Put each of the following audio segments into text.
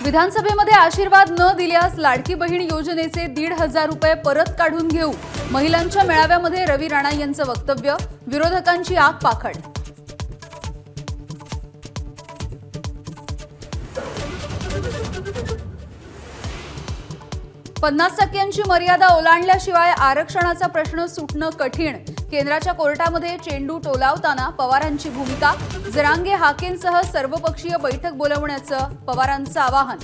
विधानसभेमध्ये आशीर्वाद न दिल्यास लाडकी बहीण योजनेचे 1,500 रुपये परत काढून घेऊ. महिलांच्या मेळाव्यामध्ये रवी राणा यांचं वक्तव्य. विरोधकांची आग पाखड. पन्नास टक्क्यांची मर्यादा ओलांडल्याशिवाय आरक्षणाचा प्रश्न सुटणं कठीण. केंद्राच्या कोर्टामध्ये चेंडू टोलावताना पवारांची भूमिका. जरांगे हाकेंसह सर्वपक्षीय बैठक बोलावण्याचं पवारांचं आवाहन.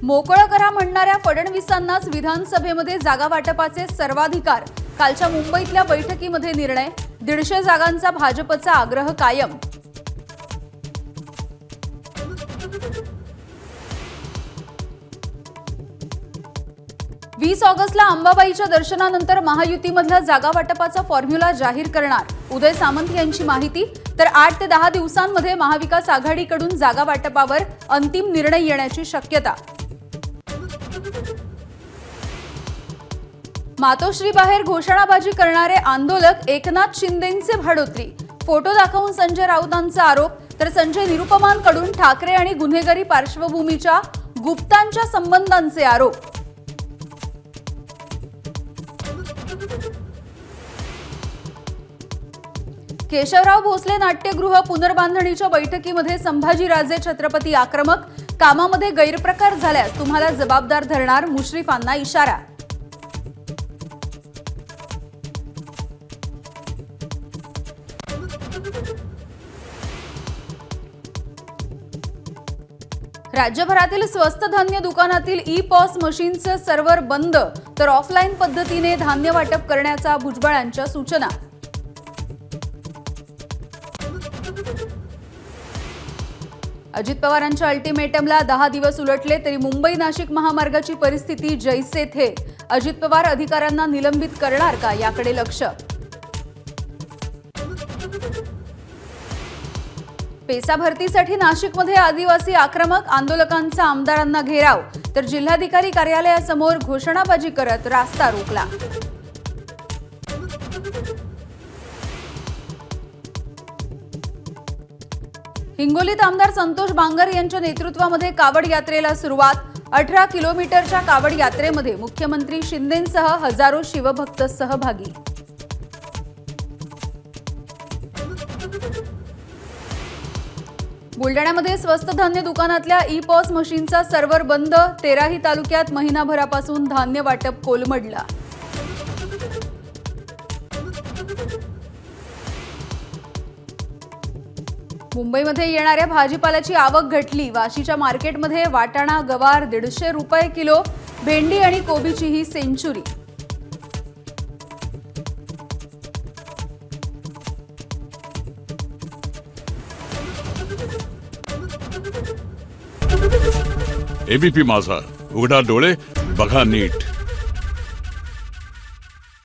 मोकळं करा म्हणणाऱ्या फडणवीसांनाच विधानसभेमध्ये जागा वाटपाचे सर्वाधिकार. कालच्या मुंबईतल्या बैठकीमध्ये निर्णय. 150 जागांचा भाजपचा आग्रह कायम. ऑगस्टला अंबाबाईच्या दर्शनानंतर महायुतीमधला जागा वाटपाचा फॉर्म्युला जाहीर करणार. उदय सामंत यांची माहिती. तर 8 ते 10 दिवसांमध्ये महाविकास आघाडीकडून जागा वाटपावर अंतिम निर्णय येण्याची शक्यता. मातोश्रीबाहेर घोषणाबाजी करणारे आंदोलक एकनाथ शिंदेंचे भाडोत्री. फोटो दाखवून संजय राऊतांचा आरोप. तर संजय निरुपमांकडून ठाकरे आणि गुन्हेगारी पार्श्वभूमीच्या गुप्तांच्या संबंधांचे आरोप. केशवराव भोसले नाट्यगृह पुनर्बांधणीच्या बैठकीमध्ये संभाजीराजे छत्रपती आक्रमक. कामामध्ये गैरप्रकार झाल्यास तुम्हाला जबाबदार धरणार. मुश्रीफांना इशारा. राज्यभरातील स्वस्त धान्य दुकानातील ई-पॉस मशीनचं सर्व्हर बंद. तर ऑफलाईन पद्धतीने धान्य वाटप करण्याचा भुजबळांच्या सूचना. अजित पवारांच्या अल्टिमेटमला 10 दिवस उलटले तरी मुंबई नाशिक महामार्गाची परिस्थिती जैसे थे. अजित पवार अधिकाऱ्यांना निलंबित करणार का याकडे लक्ष. पेसा भरतीसाठी नाशिकमध्ये आदिवासी आक्रमक. आंदोलकांचा आमदारांना घेराव. तर जिल्हाधिकारी कार्यालयासमोर घोषणाबाजी करत रास्ता रोकला. हिंगोलीत आमदार संतोष बांगर यांच्या नेतृत्वामध्ये कावड यात्रेला सुरुवात. 18 किलोमीटरच्या कावड यात्रेमध्ये मुख्यमंत्री शिंदेंसह हजारो शिवभक्त सहभागी. बुलडाण्यामध्ये स्वस्त धान्य दुकानातल्या ई-पॉस मशीनचा सर्व्हर बंद. 13ही तालुक्यात महिनाभरापासून धान्य वाटप कोलमडलं. मुंबईमध्ये येणाऱ्या भाजीपाल्याची आवक घटली. वाशीच्या मार्केटमध्ये वाटाणा गवार 150 रुपये किलो. भेंडी आणि कोबीची ही सेंचुरी. एबीपी माझा, उघडा डोळे बघा नीट.